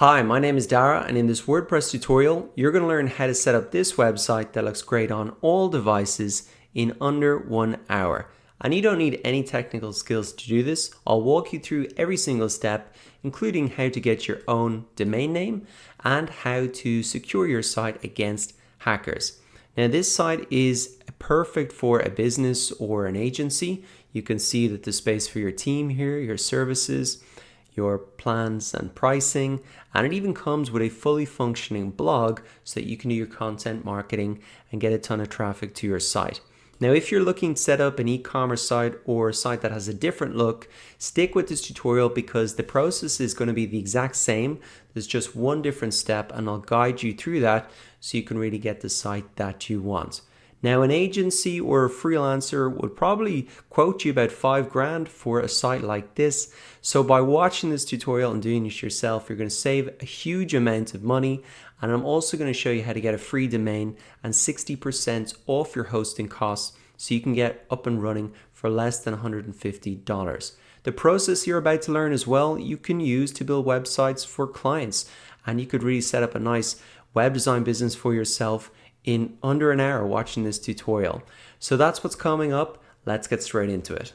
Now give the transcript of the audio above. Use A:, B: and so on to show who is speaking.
A: Hi, my name is Dara, and in this WordPress tutorial, you're going to learn how to set up this website that looks great on all devices in under 1 hour. And you don't need any technical skills to do this. I'll walk you through every single step, including how to get your own domain name and how to secure your site against hackers. Now, this site is perfect for a business or an agency. You can see that the space for your team here, your services, your plans and pricing, and it even comes with a fully functioning blog so that you can do your content marketing and get a ton of traffic to your site. Now, if you're looking to set up an e-commerce site or a site that has a different look, stick with this tutorial because the process is going to be the exact same. There's just one different step, and I'll guide you through that so you can really get the site that you want. Now, an agency or a freelancer would probably quote you about $5,000 for a site like this. So by watching this tutorial and doing it yourself, you're going to save a huge amount of money. And I'm also going to show you how to get a free domain and 60% off your hosting costs so you can get up and running for less than $150. The process you're about to learn as well, you can use to build websites for clients. And you could really set up a nice web design business for yourself in under an hour watching this tutorial. So that's what's coming up. Let's get straight into it.